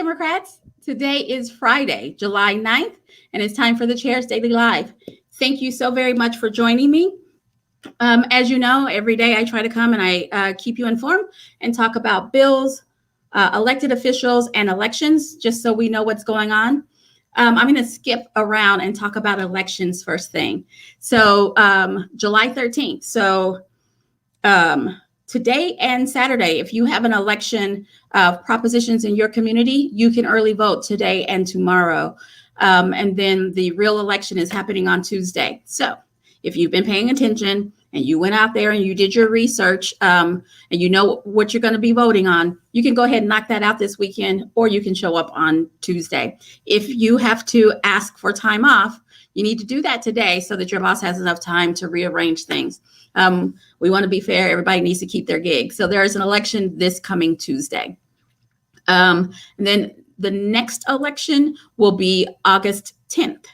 Democrats. Today is Friday, July 9th, and it's time for the Chair's Daily Live. Thank you so very much for joining me. As you know, every day I try to come and I keep you informed and talk about bills, elected officials, and elections, just so we know what's going on. I'm going to skip around and talk about elections first thing. So July 13th. So today and Saturday, if you have an election propositions in your community, you can early vote today and tomorrow. And then the real election is happening on Tuesday. So if you've been paying attention and you went out there and you did your research and you know what you're going to be voting on, you can go ahead and knock that out this weekend, or you can show up on Tuesday. If you have to ask for time off, you need to do that today so that your boss has enough time to rearrange things. We want to be fair. Everybody needs to keep their gig. So there is an election this coming Tuesday. And then the next election will be August 10th.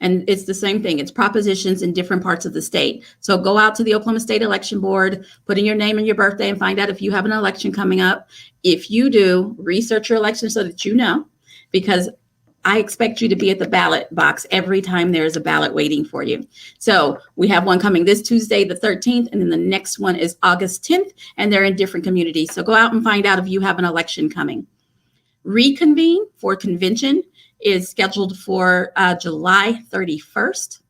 And it's the same thing. It's propositions in different parts of the state. So go out to the Oklahoma State Election Board, put in your name and your birthday, and find out if you have an election coming up. If you do, research your election so that you know, because I expect you to be at the ballot box every time there is a ballot waiting for you. So we have one coming this Tuesday, the 13th, and then the next one is August 10th, and they're in different communities. So go out and find out if you have an election coming. Reconvene for convention is scheduled for July 31st.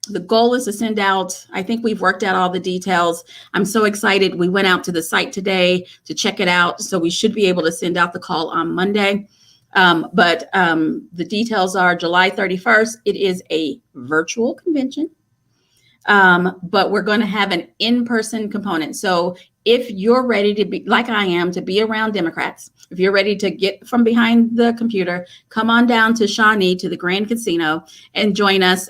The goal is to send out, I think we've worked out all the details. I'm so excited. We went out to the site today to check it out. So we should be able to send out the call on Monday. But the details are July 31st. It is a virtual convention, but we're going to have an in-person component. So if you're ready to be, like I am, to be around Democrats, if you're ready to get from behind the computer, come on down to Shawnee, to the Grand Casino, and join us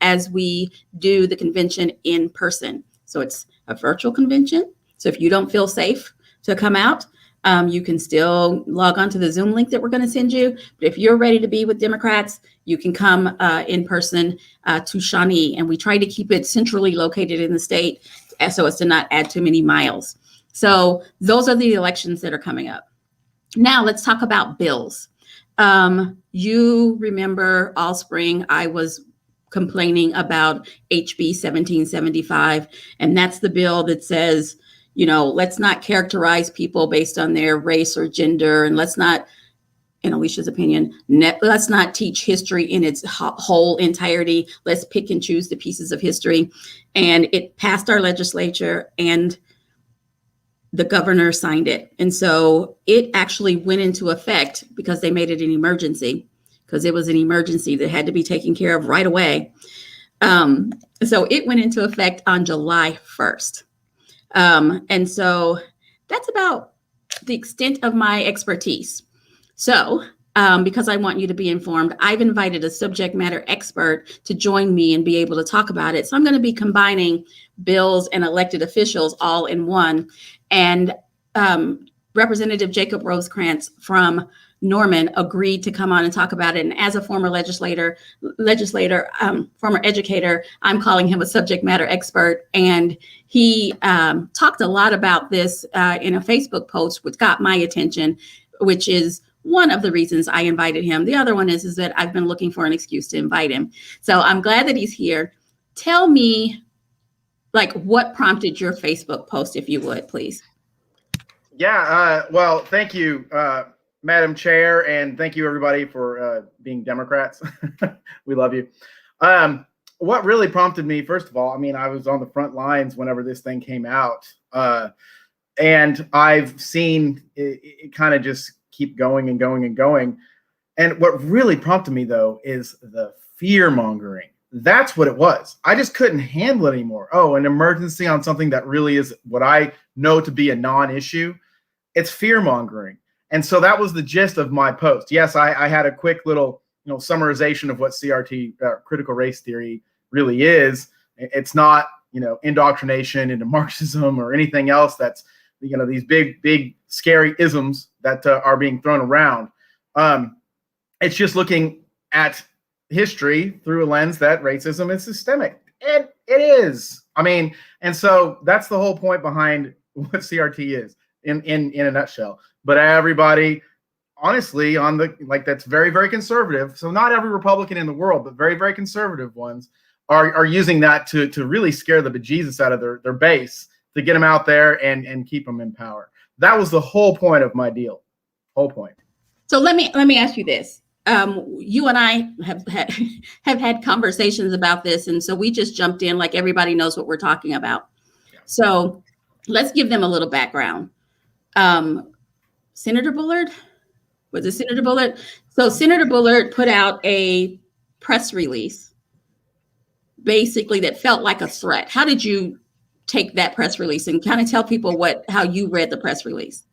as we do the convention in person. So it's a virtual convention. So if you don't feel safe to come out, you can still log on to the Zoom link that we're going to send you. But if you're ready to be with Democrats, you can come in person to Shawnee. And we try to keep it centrally located in the state so as to not add too many miles. So those are the elections that are coming up. Now let's talk about bills. You remember all spring I was complaining about HB 1775, and that's the bill that says, you know, let's not characterize people based on their race or gender, and let's not, in Alicia's opinion, let's not teach history in its whole entirety. Let's pick and choose the pieces of history. And it passed our legislature, and the governor signed it. And so it actually went into effect because they made it an emergency, because it was an emergency that had to be taken care of right away. So it went into effect on July 1st. And so that's about the extent of my expertise. So because I want you to be informed, I've invited a subject matter expert to join me and be able to talk about it. So I'm going to be combining bills and elected officials all in one. And Representative Jacob Rosecrantz from Norman agreed to come on and talk about it. And as a former former educator, I'm calling him a subject matter expert. And he talked a lot about this in a Facebook post, which got my attention, which is one of the reasons I invited him. The other one is that I've been looking for an excuse to invite him. So I'm glad that he's here. Tell me, like, what prompted your Facebook post, if you would, please. Yeah, well, thank you, Madam Chair, and thank you, everybody, for being Democrats. We love you. What really prompted me, first of all, I mean, I was on the front lines whenever this thing came out, and I've seen it kind of just keep going and going and going. And what really prompted me, though, is the fear mongering. That's what it was. I just couldn't handle it anymore. Oh, an emergency on something that really is what I know to be a non-issue. It's fear mongering. And so that was the gist of my post. Yes, I had a quick little, summarization of what CRT, critical race theory, really is. It's not, indoctrination into Marxism or anything else that's, these big, scary isms that are being thrown around. It's just looking at history through a lens that racism is systemic. And it is. I mean, and so that's the whole point behind what CRT is in a nutshell. but everybody, honestly, on the like that's very, very conservative. So not every Republican in the world, but very, very conservative ones are using that to really scare the bejesus out of their base, to get them out there and keep them in power. That was the whole point of my deal. Whole point. So let me ask you this. You and I have had conversations about this, and so we just jumped in like everybody knows what we're talking about. Yeah. So let's give them a little background. Senator Bullard, was it Senator Bullard? So Senator Bullard put out a press release, basically that felt like a threat. How did you take that press release, and kind of tell people how you read the press release?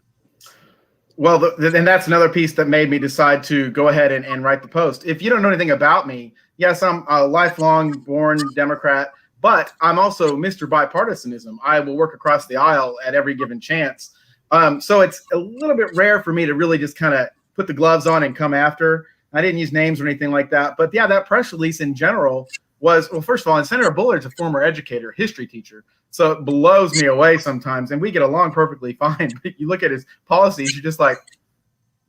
Well, and that's another piece that made me decide to go ahead and write the post. If you don't know anything about me, yes, I'm a lifelong born Democrat, but I'm also Mr. Bipartisanism. I will work across the aisle at every given chance. So it's a little bit rare for me to really just kind of put the gloves on and come after. I didn't use names or anything like that. But yeah, that press release in general was, well, first of all, and Senator Bullard's a former educator, history teacher. So it blows me away sometimes, and we get along perfectly fine. But you look at his policies, you're just like,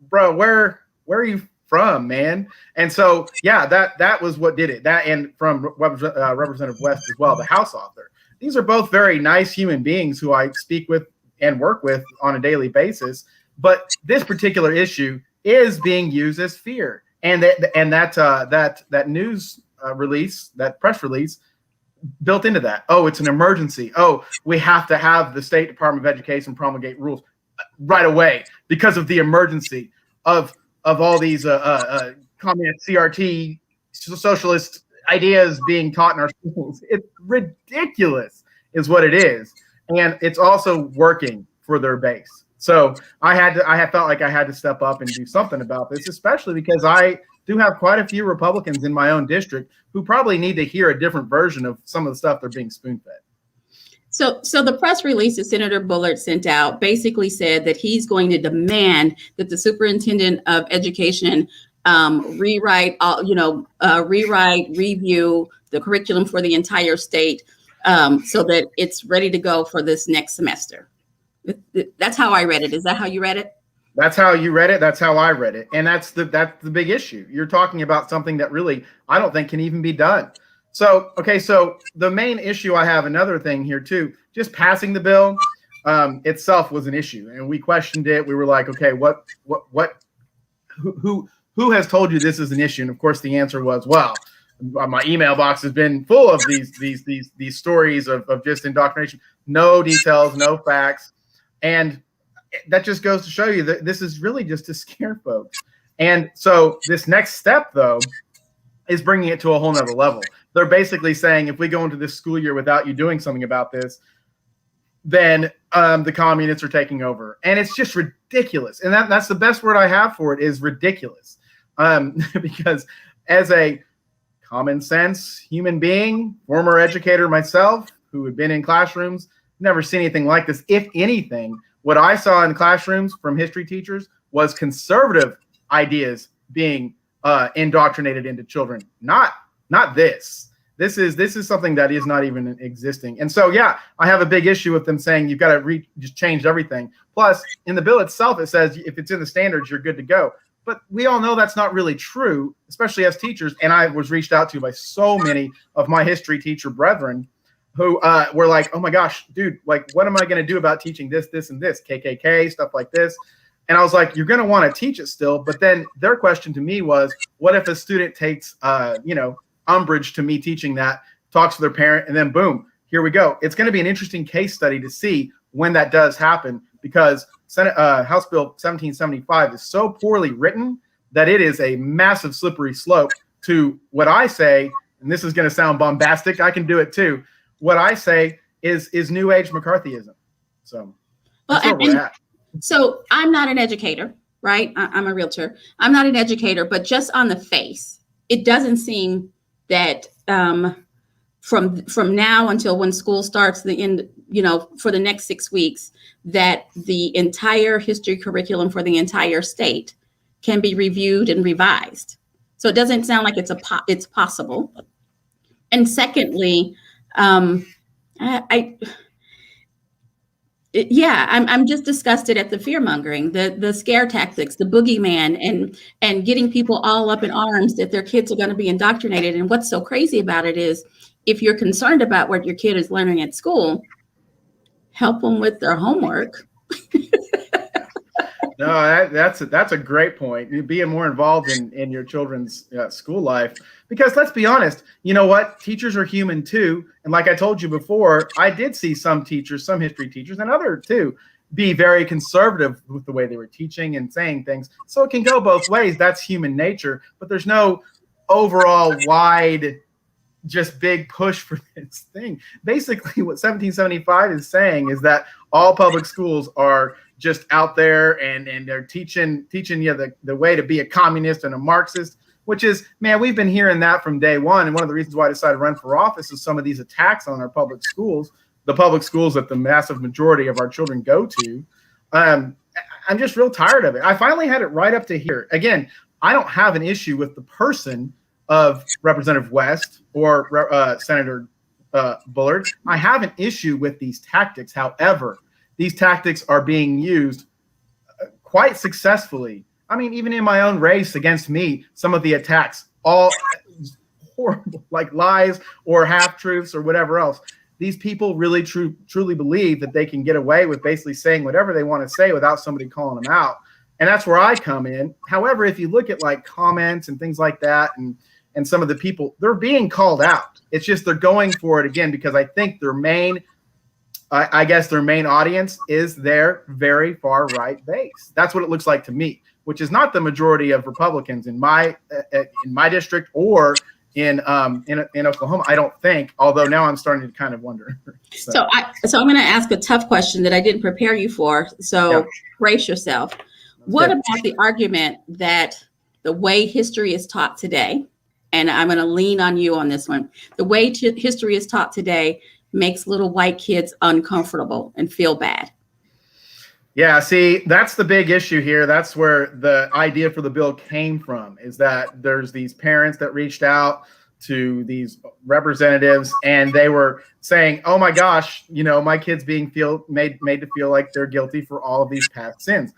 bro, where are you from, man? And so, yeah, that was what did it. That, and from Representative West as well, the House author. These are both very nice human beings who I speak with and work with on a daily basis. But this particular issue is being used as fear, and that news release, that press release, built into that. Oh, it's an emergency. Oh, we have to have the State Department of Education promulgate rules right away because of the emergency of all these communist CRT socialist ideas being taught in our schools. It's ridiculous, is what it is, and it's also working for their base. So I felt like I had to step up and do something about this, especially because I do have quite a few Republicans in my own district who probably need to hear a different version of some of the stuff they're being spoon-fed. So the press release that Senator Bullard sent out basically said that he's going to demand that the superintendent of education rewrite, review the curriculum for the entire state so that it's ready to go for this next semester. That's how I read it. Is that how you read it? That's how you read it. That's how I read it. And that's the big issue. You're talking about something that really, I don't think can even be done. So, okay. So the main issue I have, another thing here too, just passing the bill itself was an issue. And we questioned it. We were like, okay, who has told you this is an issue? And of course the answer was, well, my email box has been full of these stories of just indoctrination, no details, no facts. And that just goes to show you that this is really just to scare folks. And so this next step, though, is bringing it to a whole nother level. They're basically saying, if we go into this school year without you doing something about this, then the communists are taking over. And it's just ridiculous. And that's the best word I have for it, is ridiculous. Because as a common sense human being, former educator myself, who had been in classrooms, never seen anything like this. If anything, what I saw in classrooms from history teachers was conservative ideas being indoctrinated into children. Not this. This is something that is not even existing. And so, yeah, I have a big issue with them saying you've got to just change everything. Plus, in the bill itself, it says if it's in the standards, you're good to go. But we all know that's not really true, especially as teachers. And I was reached out to by so many of my history teacher brethren who were like, oh my gosh, dude, like, what am I going to do about teaching this, and this, KKK, stuff like this? And I was like, you're going to want to teach it still. But then their question to me was, what if a student takes, umbrage to me teaching that, talks to their parent, and then boom, here we go. It's going to be an interesting case study to see when that does happen, because House Bill 1775 is so poorly written that it is a massive slippery slope to what I say, and this is going to sound bombastic, I can do it too. What I say is New Age McCarthyism. So that's where we're at. So I'm not an educator, right? I'm a realtor. I'm not an educator, but just on the face, it doesn't seem that from now until when school starts, the end, for the next 6 weeks, that the entire history curriculum for the entire state can be reviewed and revised. So it doesn't sound like it's possible. And secondly, Yeah, I'm just disgusted at the fear mongering, the scare tactics, the boogeyman, and getting people all up in arms that their kids are going to be indoctrinated. And what's so crazy about it is, if you're concerned about what your kid is learning at school, help them with their homework. No, that's a great point. You being more involved in your children's school life, because let's be honest, you know what? Teachers are human too, and like I told you before, I did see some teachers, some history teachers, and other too, be very conservative with the way they were teaching and saying things. So it can go both ways. That's human nature, but there's no overall wide just big push for this thing. Basically, what 1775 is saying is that all public schools are just out there and they're teaching you the way to be a communist and a Marxist, which is, man, we've been hearing that from day one. And one of the reasons why I decided to run for office is some of these attacks on our public schools, the public schools that the massive majority of our children go to. I'm just real tired of it. I finally had it right up to here. Again, I don't have an issue with the person of Representative West or Senator Bullard. I have an issue with these tactics. However, these tactics are being used quite successfully. I mean, even in my own race against me, some of the attacks, all horrible, like lies or half-truths or whatever else. These people really truly believe that they can get away with basically saying whatever they want to say without somebody calling them out. And that's where I come in. However, if you look at like comments and things like that, and some of the people, they're being called out. It's just they're going for it again because I think their main, I guess their main audience is their very far right base. That's what it looks like to me, which is not the majority of Republicans in my district or in Oklahoma. I don't think. Although now I'm starting to kind of wonder. So I'm going to ask a tough question that I didn't prepare you for. So brace yourself. What about the argument that the way history is taught today, and I'm going to lean on you on this one, the way history is taught today makes little white kids uncomfortable and feel bad? Yeah, see, that's the big issue here. That's where the idea for the bill came from, is that there's these parents that reached out to these representatives and they were saying, oh my gosh, you know, my kid's being made to feel like they're guilty for all of these past sins.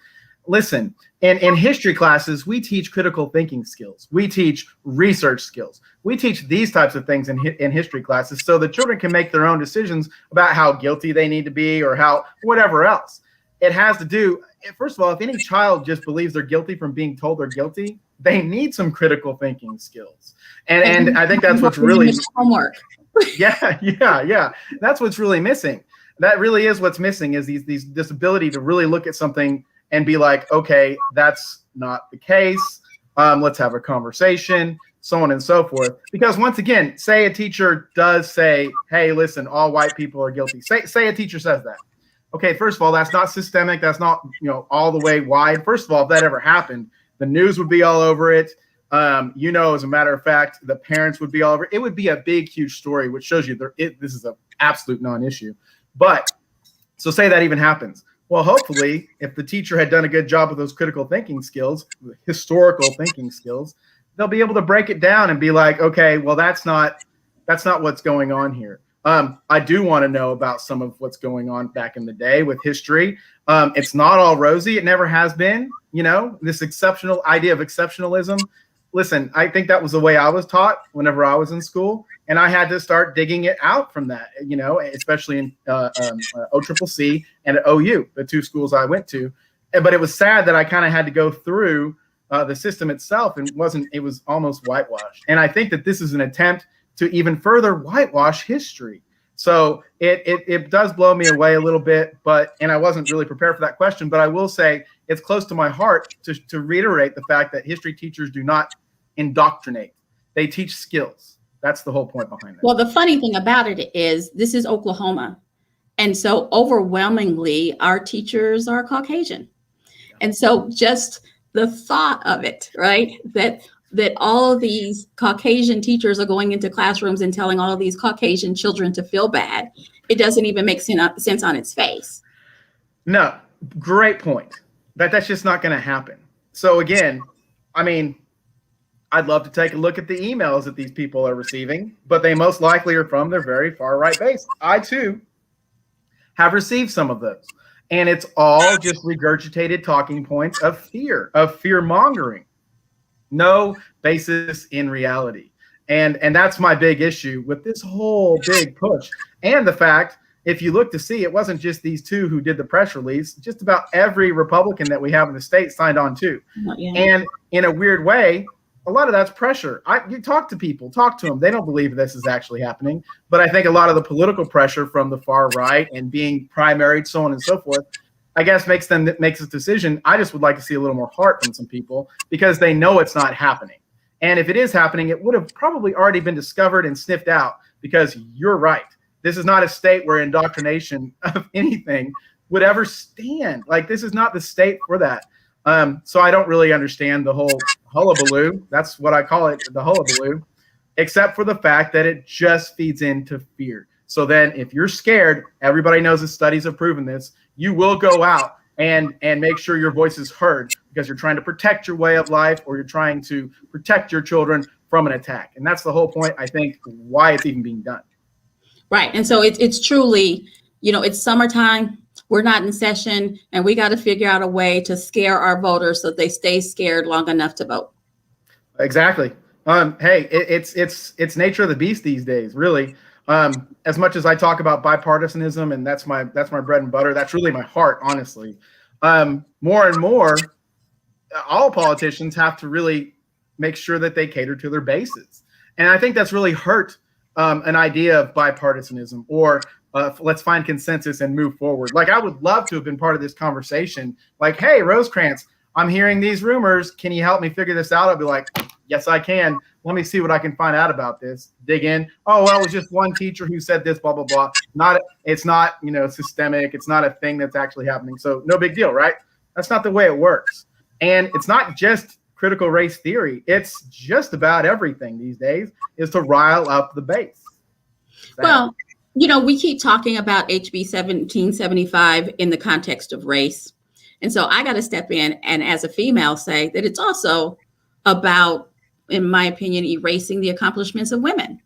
Listen, in history classes, we teach critical thinking skills. We teach research skills. We teach these types of things in history classes so the children can make their own decisions about how guilty they need to be or how whatever else. It has to do, first of all, if any child just believes they're guilty from being told they're guilty, they need some critical thinking skills. And I think that's what's really homework. Yeah. That's what's really missing. That really is what's missing, is this ability to really look at something and be like, okay, that's not the case. Let's have a conversation, so on and so forth. Because once again, say a teacher does say, hey, listen, all white people are guilty. Say a teacher says that. Okay, first of all, that's not systemic. That's not, all the way wide. First of all, if that ever happened, the news would be all over it. As a matter of fact, the parents would be all over it. It would be a big, huge story, which shows you this is an absolute non-issue. But so say that even happens. Well, hopefully, if the teacher had done a good job with those critical thinking skills, historical thinking skills, they'll be able to break it down and be like, okay, well, that's not what's going on here. I do want to know about some of what's going on back in the day with history. It's not all rosy. It never has been, this exceptional idea of exceptionalism. Listen, I think that was the way I was taught whenever I was in school. And I had to start digging it out from that, especially in OCCC and at OU, the two schools I went to. But it was sad that I kind of had to go through the system itself, and it was almost whitewashed. And I think that this is an attempt to even further whitewash history. So it does blow me away a little bit, and I wasn't really prepared for that question, but I will say it's close to my heart to reiterate the fact that history teachers do not indoctrinate. They teach skills. That's the whole point behind that. Well, the funny thing about it is this is Oklahoma. And so overwhelmingly, our teachers are Caucasian. And so just the thought of it, right? That all of these Caucasian teachers are going into classrooms and telling all of these Caucasian children to feel bad. It doesn't even make sense on its face. No, great point. That's just not going to happen. So again, I mean, I'd love to take a look at the emails that these people are receiving, but they most likely are from their very far right base. I too have received some of those. And it's all just regurgitated talking points of fear mongering. No basis in reality. And that's my big issue with this whole big push. And the fact, if you look to see, it wasn't just these two who did the press release. Just about every Republican that we have in the state signed on too. Yeah. And in a weird way, a lot of that's pressure. You talk to people, talk to them. They don't believe this is actually happening. But I think a lot of the political pressure from the far right and being primaried, so on and so forth, I guess makes this decision. I just would like to see a little more heart from some people because they know it's not happening. And if it is happening, it would have probably already been discovered and sniffed out, because you're right. This is not a state where indoctrination of anything would ever stand. Like, this is not the state for that. So I don't really understand the whole hullabaloo. That's what I call it, the hullabaloo, except for the fact that it just feeds into fear. So then if you're scared, everybody knows the studies have proven this, you will go out and make sure your voice is heard, because you're trying to protect your way of life, or you're trying to protect your children from an attack. And that's the whole point, I think, why it's even being done. Right. And so it's truly, it's summertime. We're not in session, and we got to figure out a way to scare our voters so they stay scared long enough to vote. Exactly. Hey, it's nature of the beast these days, really. As much as I talk about bipartisanism, and that's my bread and butter, that's really my heart, honestly. More and more, all politicians have to really make sure that they cater to their bases. And I think that's really hurt an idea of bipartisanism, or let's find consensus and move forward. Like, I would love to have been part of this conversation. Like, hey, Rosecrantz, I'm hearing these rumors. Can you help me figure this out? I'll be like, yes, I can. Let me see what I can find out about this. Dig in. Oh, well, it was just one teacher who said this, blah, blah, blah. It's not, systemic. It's not a thing that's actually happening. So no big deal, right? That's not the way it works. And it's not just critical race theory. It's just about everything these days is to rile up the base. Well, we keep talking about HB 1775 in the context of race. And so I got to step in and, as a female, say that it's also about, in my opinion, erasing the accomplishments of women,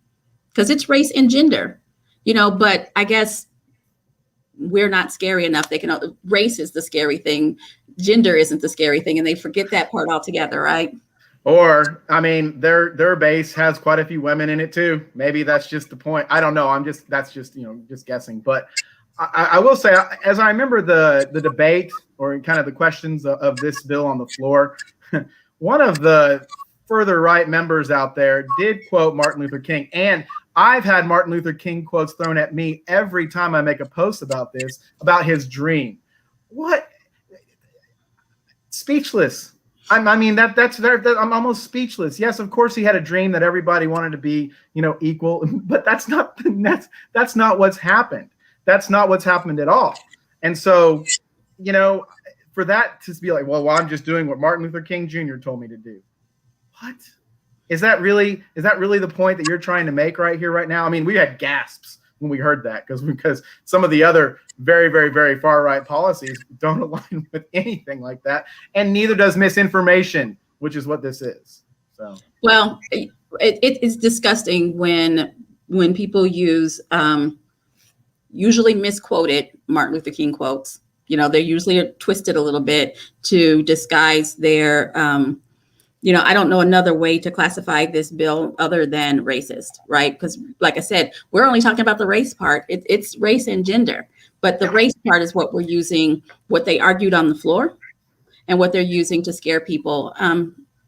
because it's race and gender, but I guess we're not scary enough. Race is the scary thing. Gender isn't the scary thing. And they forget that part altogether, right? Or, I mean, their base has quite a few women in it too. Maybe that's just the point. I don't know. That's just guessing. But I will say, as I remember the debate, or kind of the questions of this bill on the floor, one of the further right members out there did quote Martin Luther King. And I've had Martin Luther King quotes thrown at me every time I make a post about this, about his dream. What? Speechless. I mean, that's I'm almost speechless. Yes, of course he had a dream that everybody wanted to be, equal, but that's not what's happened. That's not what's happened at all. And so, for that to be like, well, I'm just doing what Martin Luther King Jr. told me to do. What? Is that really the point that you're trying to make right here, right now? I mean, we had gasps when we heard that, because some of the other very, very, very far right policies don't align with anything like that. And neither does misinformation, which is what this is. So, well, it is disgusting when people use usually misquoted Martin Luther King quotes. They're usually twisted a little bit to disguise their, I don't know another way to classify this bill other than racist, right? Because, like I said, we're only talking about the race part. It's race and gender, but the race part is what we're using, what they argued on the floor, and what they're using to scare people.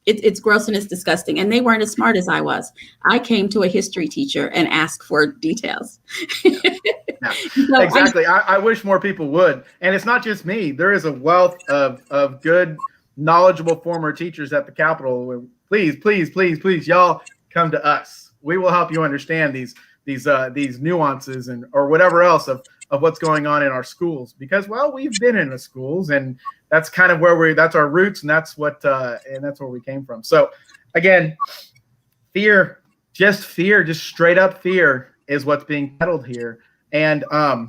It's gross and it's disgusting. And they weren't as smart as I was. I came to a history teacher and asked for details. So exactly. I wish more people would. And it's not just me. There is a wealth of good, knowledgeable former teachers at the Capitol. Please, y'all come to us. We will help you understand these nuances or whatever else of what's going on in our schools, because, well, we've been in the schools, and that's kind of that's our roots, and that's where we came from. So again, fear, just straight up fear is what's being peddled here. And now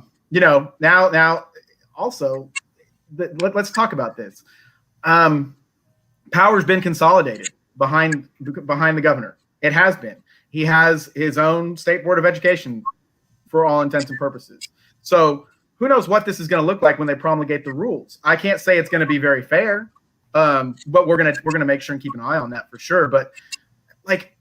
also let's talk about this. Power's been consolidated behind the governor. It has been. He has his own state board of education for all intents and purposes. So who knows what this is going to look like when they promulgate the rules. I can't say it's going to be very fair, but we're gonna make sure and keep an eye on that for sure. But like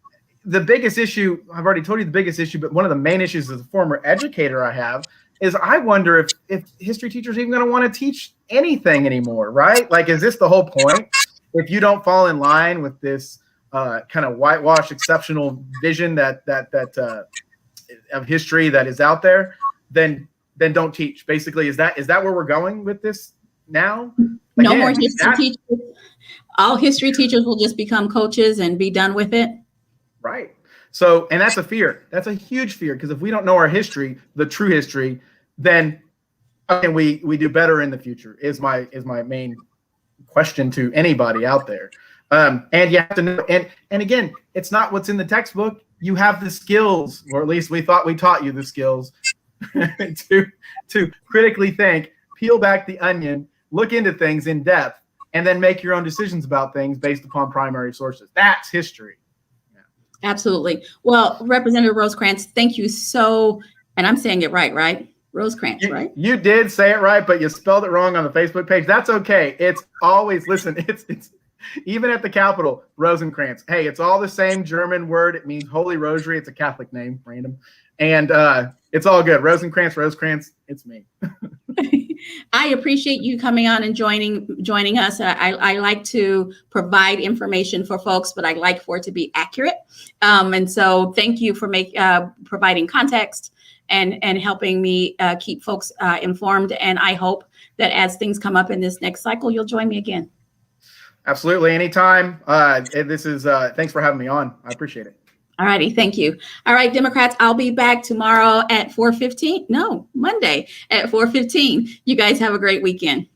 the biggest issue, I've already told you the biggest issue, but one of the main issues as a former educator I have is I wonder if history teachers are even going to want to teach anything anymore, right? Like, is this the whole point? If you don't fall in line with this kind of whitewash exceptional vision that of history that is out there, then don't teach. Basically, is that where we're going with this now? No more history teachers. All history teachers will just become coaches and be done with it. Right. So, and that's a fear. That's a huge fear, because if we don't know our history, the true history, then how can we do better in the future? Is my main question to anybody out there. And you have to know. And again, it's not what's in the textbook. You have the skills, or at least we thought we taught you the skills to critically think, peel back the onion, look into things in depth, and then make your own decisions about things based upon primary sources. That's history. Yeah. Absolutely. Well, Representative Rosecrantz, thank you so, and I'm saying it right? Rosecrantz, right? You did say it right, but you spelled it wrong on the Facebook page. That's okay. It's always, listen, it's even at the Capitol, Rosecrantz. Hey, it's all the same German word. It means Holy Rosary. It's a Catholic name, random. And it's all good. Rosecrantz, it's me. I appreciate you coming on and joining us. I like to provide information for folks, but I like for it to be accurate. And so thank you for providing context and helping me keep folks informed. And I hope that as things come up in this next cycle, you'll join me again. Absolutely. Anytime. This is thanks for having me on. I appreciate it. All righty. Thank you. All right, Democrats, I'll be back tomorrow at 4:15. No, Monday at 4:15. You guys have a great weekend.